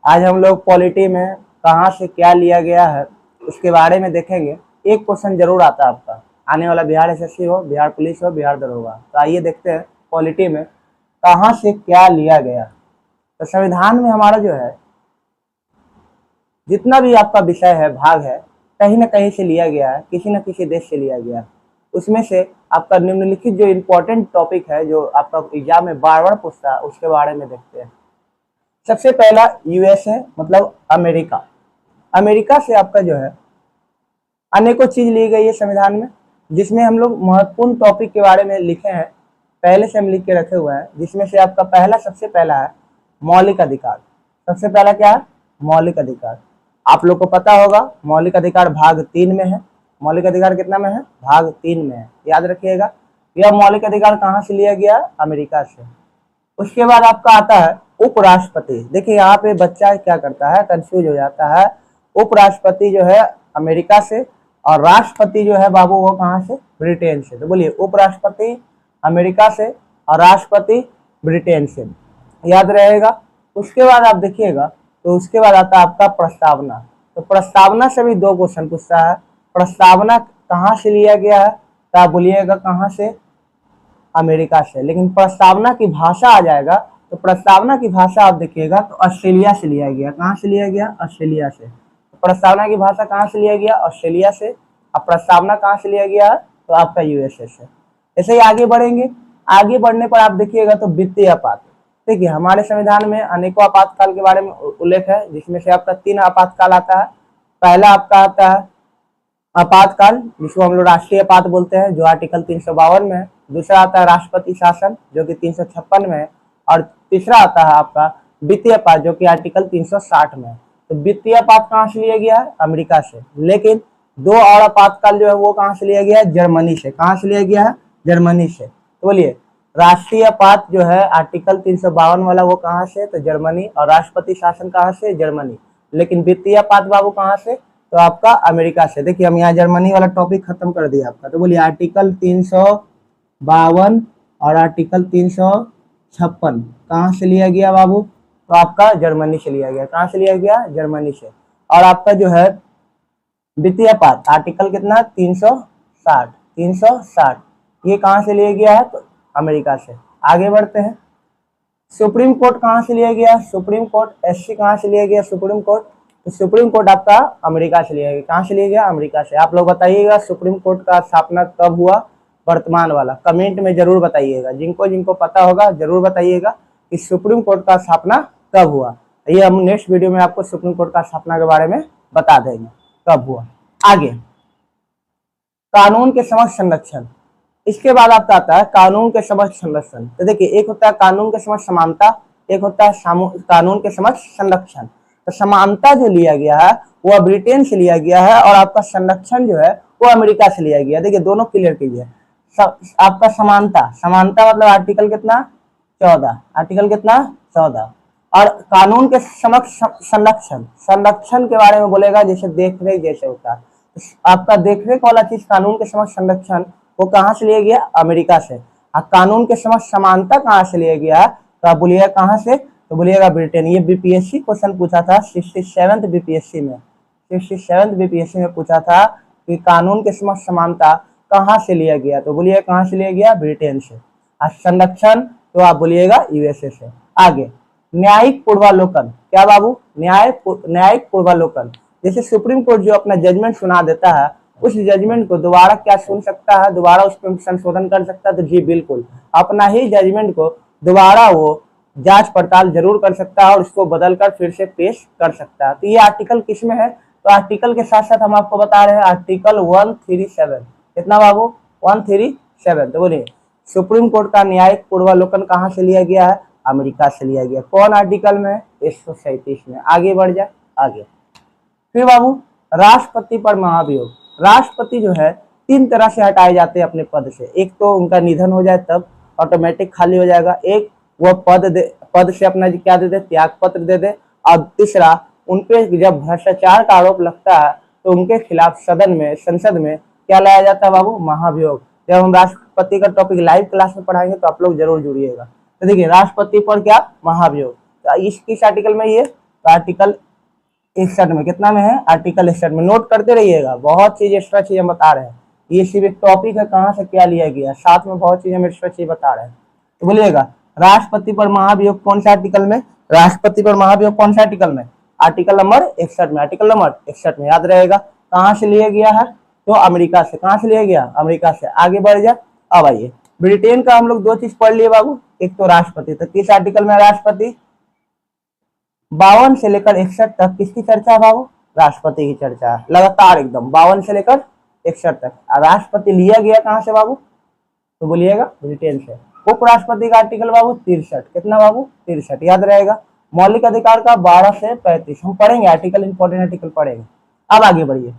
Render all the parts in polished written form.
आज हम लोग पॉलिटी में कहाँ से क्या लिया गया है उसके बारे में देखेंगे। एक क्वेश्चन जरूर आता है आपका, आने वाला बिहार एसएससी हो, बिहार पुलिस हो, बिहार दरोगा। तो आइए देखते हैं पॉलिटी में कहाँ से क्या लिया गया। तो संविधान में हमारा जो है जितना भी आपका विषय है, भाग है, कहीं ना कहीं से लिया गया है, किसी न किसी देश से लिया गया है। उसमें से आपका निम्नलिखित जो इम्पोर्टेंट टॉपिक है जो आपका एग्जाम में बार बार पूछता है उसके बारे में देखते हैं। सबसे पहला यूएसए मतलब अमेरिका। अमेरिका से आपका जो है अनेकों चीज ली गई है संविधान में, जिसमें हम लोग महत्वपूर्ण टॉपिक के बारे में लिखे हैं, पहले से हम लिख के रखे हुए हैं। जिसमें से आपका पहला सबसे पहला है मौलिक अधिकार। सबसे पहला क्या है? मौलिक अधिकार। आप लोग को पता होगा मौलिक अधिकार भाग 3 में है। मौलिक अधिकार कितना में है? भाग 3 में है, याद रखिएगा। यह मौलिक अधिकार कहाँ से लिया गया? अमेरिका से। उसके बाद आपका आता है उपराष्ट्रपति। देखिए यहाँ पे बच्चा क्या करता है, कंफ्यूज हो जाता है। उपराष्ट्रपति जो है अमेरिका से और राष्ट्रपति जो है बाबू वो कहाँ से? ब्रिटेन से। तो बोलिए उपराष्ट्रपति अमेरिका से और राष्ट्रपति ब्रिटेन से, याद रहेगा। उसके बाद आप देखिएगा तो उसके बाद आता है आपका प्रस्तावना। तो प्रस्तावना से भी 2 क्वेश्चन पूछता है। प्रस्तावना कहाँ से लिया गया है? तो आप बोलिएगा कहाँ से? अमेरिका से। लेकिन प्रस्तावना की भाषा आ जाएगा तो प्रस्तावना की भाषा आप देखिएगा तो ऑस्ट्रेलिया से लिया गया। कहाँ से लिया गया? ऑस्ट्रेलिया से। तो प्रस्तावना की भाषा कहाँ से लिया गया? ऑस्ट्रेलिया से। अब प्रस्तावना कहाँ से लिया गया? तो आपका यूएसए से। ऐसे ही आगे बढ़ेंगे। आगे बढ़ने पर आप देखिएगा तो वित्तीय आपात। देखिए हमारे संविधान में अनेकों आपातकाल के बारे में उल्लेख है, जिसमें से आपका 3 आपातकाल आता है। पहला आपका आता है आपातकाल, जिसको हम लोग राष्ट्रीय आपात बोलते हैं, जो आर्टिकल 352 में है। दूसरा आता है राष्ट्रपति शासन, जो कि 356 में है। और तीसरा आता है आपका वित्तीय आपात, जो कि आर्टिकल 360 में है। तो वित्तीय आपात कहाँ से लिया गया है? अमेरिका से। लेकिन 2 और आपातकाल जो है वो कहाँ से लिया गया है? जर्मनी से। कहाँ से लिया गया है? जर्मनी से। तो बोलिए राष्ट्रीय आपात जो है आर्टिकल 352 वाला वो कहाँ से? तो जर्मनी। और राष्ट्रपति शासन कहाँ से? जर्मनी। लेकिन वित्तीय आपात बाबू कहाँ से? तो आपका अमेरिका से। देखिए हम यहाँ जर्मनी वाला टॉपिक खत्म कर दिया आपका। तो बोलिए आर्टिकल 352 और आर्टिकल 356 कहाँ से लिया गया बाबू? तो आपका जर्मनी से लिया गया। कहाँ से लिया गया? जर्मनी से। और आपका जो है वित्तीय आपात आर्टिकल कितना? 360 ये कहाँ से लिया गया है? तो अमेरिका से। आगे बढ़ते हैं। सुप्रीम कोर्ट कहाँ से लिया गया? सुप्रीम कोर्ट एससी कहाँ से लिया गया? Supreme court. तो सुप्रीम कोर्ट आपका अमेरिका से लिया गया। कहाँ से लिया गया? अमेरिका से। आप लोग बताइएगा सुप्रीम कोर्ट का स्थापना कब हुआ? वर्तमान वाला कमेंट में जरूर बताइएगा। जिनको जिनको पता होगा जरूर बताइएगा कि सुप्रीम कोर्ट का स्थापना कब हुआ। ये हम नेक्स्ट वीडियो में आपको सुप्रीम कोर्ट का स्थापना के बारे में बता देंगे कब हुआ। आगे कानून के समक्ष संरक्षण। इसके बाद आपका आता है कानून के समक्ष संरक्षण। तो देखिए एक होता है कानून के समक्ष समानता, एक होता है कानून के समक्ष संरक्षण। तो समानता जो लिया गया है वो ब्रिटेन से लिया गया है और आपका संरक्षण जो है वो अमेरिका से लिया गया। देखिए दोनों क्लियर कीजिए। आपका समानता मतलब आर्टिकल कितना? 14। आर्टिकल कितना? 14। और कानून के समक्ष संरक्षण के बारे में बोलेगा जैसे देखरेख जैसे होता है। आपका देखरेख वाला चीज कानून के समक्ष संरक्षण वो कहाँ से लिया गया? अमेरिका से। और कानून के समक्ष समानता कहाँ से लिया गया है? तो आप बोलिएगा कहाँ से? तो बोलिएगा ब्रिटेन। ये बीपीएससी क्वेश्चन पूछा था 67th बीपीएससी में। 67th बीपीएससी में पूछा था कि कानून के समक्ष समानता कहाँ से लिया गया? तो बोलिए कहाँ से लिया गया? ब्रिटेन से। और संरक्षण तो आप बोलिएगा यूएसए से। आगे न्यायिक पूर्वालोकन। क्या बाबू? न्यायिक पूर्वालोकन। जैसे सुप्रीम कोर्ट जो अपना जजमेंट सुना देता है उस जजमेंट को दोबारा क्या सुन सकता है? दोबारा उस पर संशोधन कर सकता है? तो जी बिल्कुल, अपना ही जजमेंट को दोबारा वो जांच पड़ताल जरूर कर सकता है और उसको बदलकर फिर से पेश कर सकता है। तो ये आर्टिकल किस में है? तो आर्टिकल के साथ साथ हम आपको बता रहे हैं आर्टिकल 137। कितना बाबू? 137। तो बोलिए सुप्रीम कोर्ट का न्यायिक पूर्वालोकन कहाँ से लिया गया है? अमेरिका से लिया गया। कौन आर्टिकल में? 137 में। आगे बढ़ जाए। आगे फिर बाबू राष्ट्रपति पर महाभियोग। राष्ट्रपति जो है 3 तरह से हटाए जाते हैं अपने पद से। एक तो उनका निधन हो जाए तब ऑटोमेटिक खाली हो जाएगा। एक वो पद से अपना क्या दे दे? त्याग पत्र दे दे। और तीसरा उनपे जब भ्रष्टाचार का आरोप लगता है तो उनके खिलाफ संसद में क्या लाया जाता है बाबू? महाभियोग। जब हम राष्ट्रपति का टॉपिक लाइव क्लास में पढ़ाएंगे तो आप लोग जरूर जुड़िएगा। तो देखिए राष्ट्रपति पर क्या? महाभियोग। तो किस आर्टिकल में ये? तो आर्टिकल 61 में, कितना में है, आर्टिकल 61 में। नोट करते रहिएगा, बहुत चीज एक्स्ट्रा चीज हम बता रहे हैं, ये सिर्फ एक टॉपिक है कहाँ से क्या लिया गया, साथ में बहुत चीज हम एक्स्ट्रा चीज बता रहे हैं। तो बोलिएगा राष्ट्रपति पर महाभियोग कौन सा आर्टिकल में, राष्ट्रपति पर महाभियोग कौन सा आर्टिकल में, आर्टिकल नंबर 61 में, आर्टिकल नंबर 61 में, याद रहेगा। कहाँ से लिया गया है, तो अमेरिका से। कहाँ से लिया गया, अमेरिका से। आगे बढ़ जाए, अब आइए ब्रिटेन का हम लोग दो चीज पढ़ लिए बाबू, एक तो राष्ट्रपति, तो किस आर्टिकल में राष्ट्रपति, 52 से लेकर 61 तक किसकी चर्चा है बाबू, राष्ट्रपति की चर्चा है, लगातार एकदम 52 से लेकर 61 तक। राष्ट्रपति लिया गया कहाँ से बाबू, तो बोलिएगा ब्रिटेन से। उपराष्ट्रपति का आर्टिकल बाबू 63, कितना बाबू, 63, याद रहेगा। मौलिक अधिकार का 12 से 35 हम पढ़ेंगे, आर्टिकल इंपॉर्टेंट आर्टिकल पढ़ेंगे। अब आगे बढ़िए,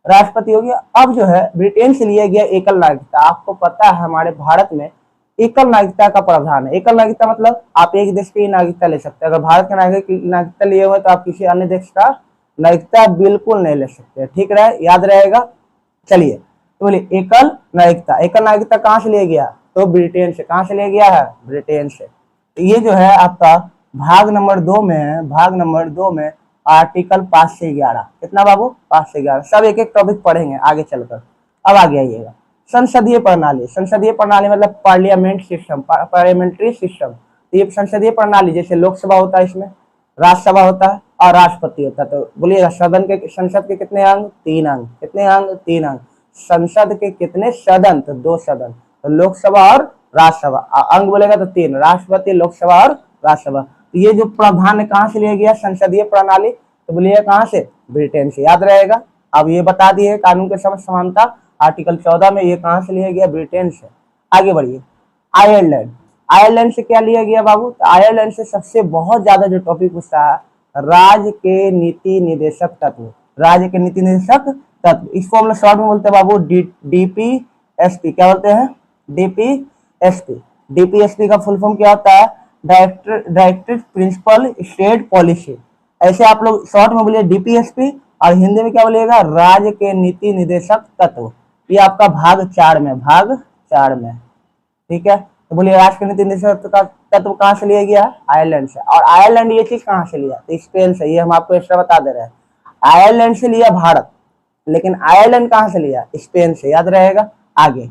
राष्ट्रपति हो गया। अब जो है ब्रिटेन से लिया गया एकल नागरिकता। आपको पता है हमारे भारत में एकल नागरिकता का प्रावधान है। एकल नागरिकता मतलब आप एक देश की नागरिकता ले सकते हैं। अगर भारत का नागरिकता लिए हुए तो आप किसी अन्य देश का नागरिकता बिल्कुल नहीं ले सकते, ठीक रहे, याद रहेगा। चलिए तो बोलिए एकल नागरिकता, एकल नागरिकता कहाँ से लिया गया, तो ब्रिटेन से। कहाँ से लिया गया है, ब्रिटेन से। तो ये जो है आपका भाग नंबर 2 में है, भाग नंबर 2 में आर्टिकल 5 से 11, कितना बाबू, 5 से 11, सब एक एक टॉपिक पढ़ेंगे आगे चलकर। अब आगे आइएगा, संसदीय प्रणाली। संसदीय प्रणाली मतलब पार्लियामेंट सिस्टम, पार्लियामेंट्री सिस्टम। ये संसदीय प्रणाली, जैसे लोकसभा होता है, इसमें राज्यसभा होता है और राष्ट्रपति होता है। तो बोलिएगा सदन के, संसद के कितने अंग, 3 अंग, कितने अंग, 3 अंग। संसद के कितने सदन, तो 2 सदन, तो लोकसभा और राज्यसभा। अंग बोलेगा तो 3, राष्ट्रपति, लोकसभा और राज्यसभा। तो ये जो प्रावधान कहाँ से लिया गया, संसदीय प्रणाली, तो बोलिए कहाँ से, ब्रिटेन से, याद रहेगा। अब ये बता दिए कानून के समक्ष समानता आर्टिकल 14 में, ये कहाँ से लिया गया, ब्रिटेन से। आगे बढ़िए, आयरलैंड। आयरलैंड से क्या लिया गया बाबू, तो आयरलैंड से सबसे बहुत ज्यादा जो टॉपिक पूछता है, राज्य के नीति निर्देशक तत्व, राज्य के नीति निर्देशक तत्व, इसको हम लोग शॉर्ट में बोलते हैं बाबू डीपीएसपी। क्या बोलते हैं, डीपीएसपी। डीपीएसपी का फुल फॉर्म क्या होता है, डायरेक्टेड प्रिंसिपल स्टेट पॉलिसी। ऐसे आप लोग शॉर्ट में बोलिए डीपीएसपी, और हिंदी में क्या बोलिएगा, राज्य के नीति निर्देशक तत्व। ये आपका भाग 4 में, भाग 4 में, ठीक है। तो बोलिए राष्ट्र के नीति निर्देशक तत्व कहाँ से लिया गया, आयरलैंड से। और आयरलैंड ये चीज कहाँ से लिया, तो स्पेन से। ये हम आपको एक्स्ट्रा बता दे रहे हैं, आयरलैंड से लिया भारत, लेकिन आयरलैंड कहाँ से लिया, स्पेन से, याद रहेगा। आगे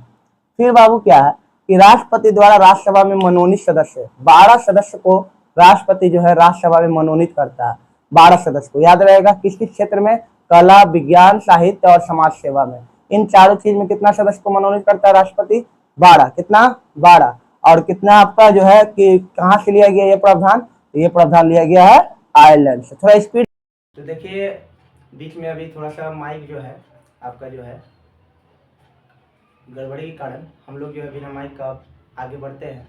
फिर बाबू क्या है कि राष्ट्रपति द्वारा राज्यसभा में मनोनीत सदस्य, 12 सदस्य को राष्ट्रपति जो है राज्यसभा में मनोनीत करता है, 12 सदस्य को, याद रहेगा। किस किस क्षेत्र में, कला, विज्ञान, साहित्य और समाज सेवा में। इन चारों चीज में कितना सदस्य को मनोनीत करता है राष्ट्रपति, 12, कितना, 12। और कितना आपका जो है कि कहाँ से लिया गया ये प्रावधान, ये प्रावधान लिया गया है आयरलैंड से। थोड़ा स्पीड, तो देखिए बीच में अभी थोड़ा सा माइक जो है आपका जो है गड़बड़ी के कारण हम लोग जो है बिना माइक का आगे बढ़ते हैं,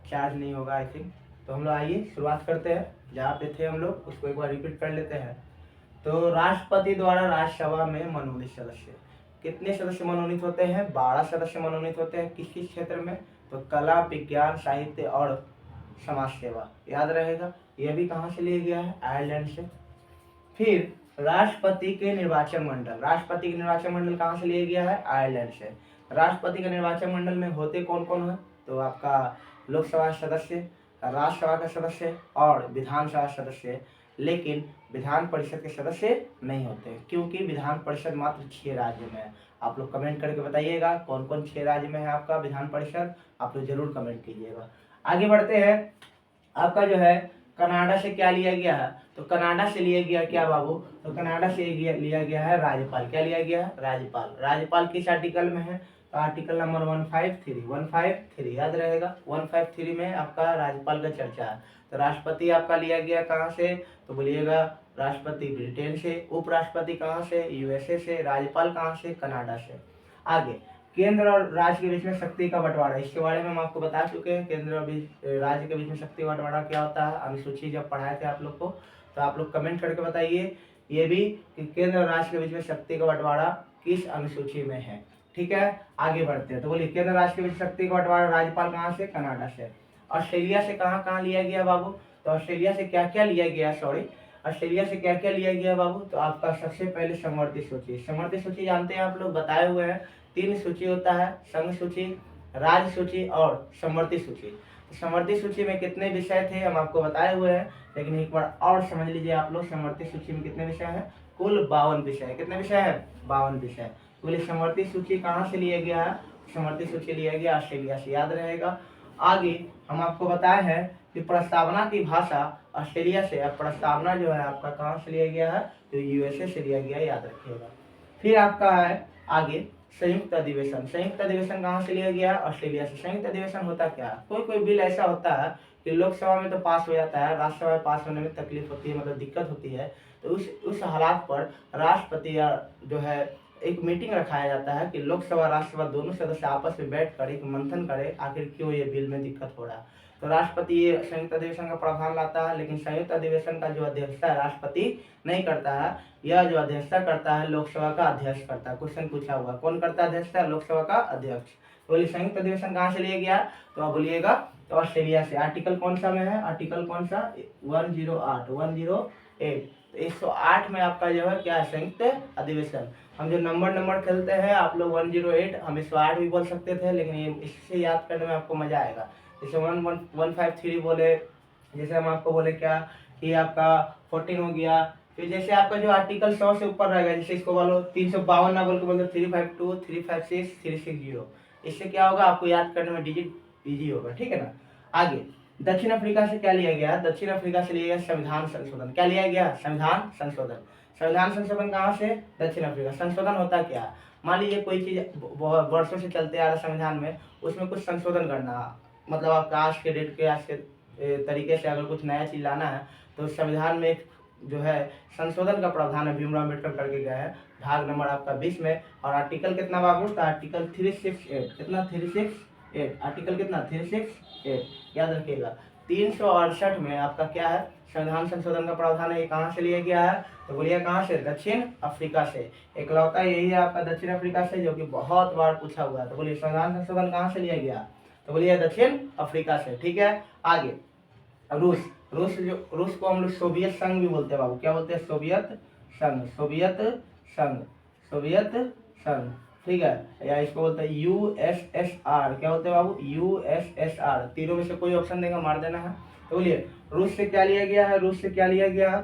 चार्ज नहीं होगा आई थिंक। तो हम लोग आइए शुरुआत करते हैं, जहाँ पे थे हम लोग उसको एक बार रिपीट कर लेते हैं। तो राष्ट्रपति द्वारा राज्यसभा में मनोनीत सदस्य, कितने सदस्य मनोनीत होते हैं, 12 सदस्य मनोनीत होते हैं। किस किस क्षेत्र में, तो कला, विज्ञान, साहित्य और समाज सेवा, याद रहेगा। यह भी कहाँ से लिया गया है, आयरलैंड से। फिर राष्ट्रपति के निर्वाचन मंडल, राष्ट्रपति के निर्वाचन मंडल कहाँ से लिया गया है, आयरलैंड से। राष्ट्रपति के निर्वाचन मंडल में होते कौन कौन है, तो आपका लोकसभा सदस्य, राज्यसभा का सदस्य और विधानसभा सदस्य, लेकिन विधान परिषद के सदस्य नहीं होते, क्योंकि विधान परिषद मात्र 6 राज्य में है। आप लोग कमेंट करके बताइएगा कौन कौन 6 राज्य में है आपका विधान परिषद, आप लोग जरूर कमेंट कीजिएगा। आगे बढ़ते हैं, आपका जो है कनाडा से क्या लिया गया है, तो कनाडा से लिया गया क्या बाबू, तो कनाडा से लिया गया है राज्यपाल। क्या लिया गया है, राज्यपाल। राज्यपाल किस आर्टिकल में है, तो आर्टिकल नंबर 153, 153 याद रहेगा। 153 में आपका राज्यपाल का चर्चा है। तो राष्ट्रपति आपका लिया गया कहाँ से, तो बोलिएगा राष्ट्रपति ब्रिटेन से। उपराष्ट्रपति कहाँ से, यूएसए से। राज्यपाल कहाँ से, कनाडा से। आगे केंद्र और राज्य के बीच में शक्ति का बंटवारा, इसके बारे में हम आपको बता चुके हैं। केंद्र और राज्य के बीच में शक्ति बंटवारा क्या होता है, अनुसूची जब पढ़ाए थे आप लोग को, तो आप लोग कमेंट करके बताइए ये भी कि केंद्र और राज्य के बीच में शक्ति का बंटवारा किस अनुसूची में है, ठीक है। आगे बढ़ते हैं, तो बोलिए केंद्र राज्य के बीच शक्ति का बंटवारा, राज्यपाल कहाँ से, कनाडा से। ऑस्ट्रेलिया से कहाँ कहाँ लिया गया बाबू, तो ऑस्ट्रेलिया से क्या क्या लिया गया, सॉरी ऑस्ट्रेलिया से क्या क्या लिया गया बाबू, तो आपका सबसे पहले समवर्ती सूची। समवर्ती सूची जानते हैं आप लोग, बताए हुए हैं। 3 सूची होता है, संघ सूची, राज्य सूची और समवर्ती सूची। तो समवर्ती सूची में कितने विषय थे हम आपको बताए हुए हैं, लेकिन एक बार और समझ लीजिए आप लोग, समवर्ती सूची में कितने विषय हैं, कुल 52 विषय। कितने विषय हैं, 52 विषय। तो बोले समवर्ती सूची कहाँ से लिया गया है, समवर्ती सूची लिया गया ऑस्ट्रेलिया से, याद रहेगा। आगे हम आपको बताए हैं कि प्रस्तावना की भाषा ऑस्ट्रेलिया से, अब प्रस्तावना जो है आपका कहाँ से लिया गया है, तो यूएसए से लिया गया, याद रखिएगा। फिर आपका है आगे संयुक्त अधिवेशन। संयुक्त अधिवेशन कहाँ से लिया गया, ऑस्ट्रेलिया से। संयुक्त अधिवेशन होता क्या है, कोई कोई बिल ऐसा होता है कि लोकसभा में तो पास हो जाता है, राज्यसभा में पास होने में तकलीफ होती है, मतलब दिक्कत होती है, तो उस हालात पर राष्ट्रपति या जो है एक मीटिंग रखाया जाता है कि लोकसभा राज्यसभा दोनों सदस्य आपस में बैठकर एक मंथन करें आखिर क्यों ये बिल में दिक्कत हो रहा है। तो राष्ट्रपति ये संयुक्त अधिवेशन का प्रावधान लाता है, लेकिन संयुक्त अधिवेशन का जो अध्यक्षता है राष्ट्रपति नहीं करता है, यह जो अध्यक्षता करता है लोकसभा का अध्यक्ष करता है। क्वेश्चन पूछा हुआ कौन करता है अध्यक्षता, लोकसभा का अध्यक्ष। तो बोलिए संयुक्त अधिवेशन कहाँ से लिया गया, तो आप बोलिएगा तो ऑस्ट्रेलिया से। आर्टिकल कौन सा में है, आर्टिकल कौन सा, 108 108। तो 108 में आपका जो है क्या है, संयुक्त अधिवेशन। हम जो नंबर खेलते हैं आप लोग 108 हम 108 भी बोल सकते थे, लेकिन ये इससे याद करने में आपको मजा आएगा। जैसे 153 बोले, जैसे हम आपको बोले क्या कि आपका 14 हो गया। फिर जैसे आपका जो आर्टिकल 100 से ऊपर रहेगा, जैसे इसको बोलो 352 ना बोल के बोलो 352 356 360। इससे क्या होगा, आपको याद करने में डिजिट इजी होगा, ठीक है ना। आगे दक्षिण अफ्रीका से क्या लिया गया, दक्षिण अफ्रीका से लिया गया संविधान संशोधन। क्या लिया गया, संविधान संशोधन। संविधान संशोधन कहाँ से, दक्षिण अफ्रीका। संशोधन होता क्या है, मान लीजिए कोई चीज वर्षों से चलते आ रहा है संविधान में, उसमें कुछ संशोधन करना, मतलब आपका आज के डेट के, आज के तरीके से अगर कुछ नया चीज लाना है तो संविधान में एक जो है संशोधन का प्रावधान है, भीमराव अम्बेडकर करके गया है, भाग नंबर आपका 20 में। और आर्टिकल कितना बाबू, तो आर्टिकल 368, कितना 368, आर्टिकल कितना 368, याद रखिएगा। 368 में आपका क्या है, संविधान संशोधन का प्रावधान है। ये कहाँ से लिया गया है, तो बोलिए कहाँ से, दक्षिण अफ्रीका से। एकलौता यही है आपका दक्षिण अफ्रीका से, जो कि बहुत बार पूछा हुआ है। तो बोलिए संविधान संशोधन कहाँ से लिया गया, तो बोलिए दक्षिण अफ्रीका से, ठीक है। आगे रूस, रूस को हम लोग सोवियत संघ भी बोलते हैं बाबू, क्या बोलते हैं, सोवियत संघ, सोवियत संघ, सोवियत संघ, ठीक है। या इसको बोलते हैं यूएसएसआर, क्या बोलते हैं बाबू, यूएसएसआर। तीनों में से कोई ऑप्शन देगा, मार देना है। तो बोलिए रूस से क्या लिया गया है, रूस से क्या लिया गया,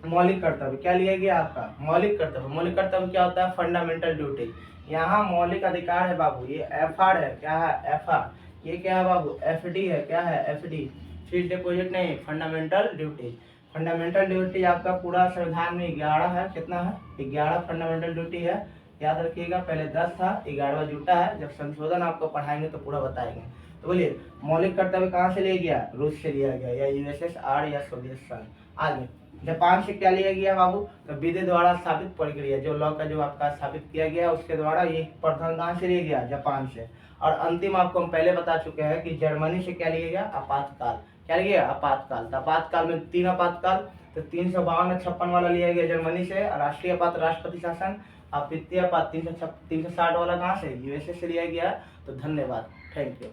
मौलिक कर्तव्य। क्या लिया गया आपका, मौलिक कर्तव्य। मौलिक कर्तव्य क्या होता है, फंडामेंटल ड्यूटी। यहाँ मौलिक अधिकार है बाबू, ये एफआर है, क्या है, एफआर। ये क्या है बाबू, एफडी है, क्या है, एफडी, फिक्स डिपोजिट नहीं, फंडामेंटल ड्यूटी। फंडामेंटल ड्यूटी आपका पूरा संविधान में 11 है, कितना है, 11 फंडामेंटल ड्यूटी है, याद रखिएगा। पहले 10 था, 11वां जुटा है, जब संशोधन आपको पढ़ाएंगे तो पूरा बताएंगे। तो बोलिए मौलिक कर्तव्य कहाँ से लिया गया, रूस से लिया गया, या यूएसएसआर या सोवियत संघ। आगे जापान से क्या लिया गया बाबू, तो विधि द्वारा स्थापित प्रक्रिया, जो लॉ का जो आपका स्थापित किया गया उसके द्वारा, ये प्रधान कहाँ से लिया गया, जापान से। और अंतिम आपको हम पहले बता चुके हैं कि जर्मनी से क्या लिया गया, आपातकाल। क्या लिया गया, आपातकाल। तो आपातकाल में 3 आपातकाल, तो 352 56 वाला लिया गया जर्मनी से, राष्ट्रीय आपात राष्ट्रपति शासन। आप वित्तीय आपात 360 वाला कहाँ से, यूएसए से लिया गया। तो धन्यवाद, थैंक यू।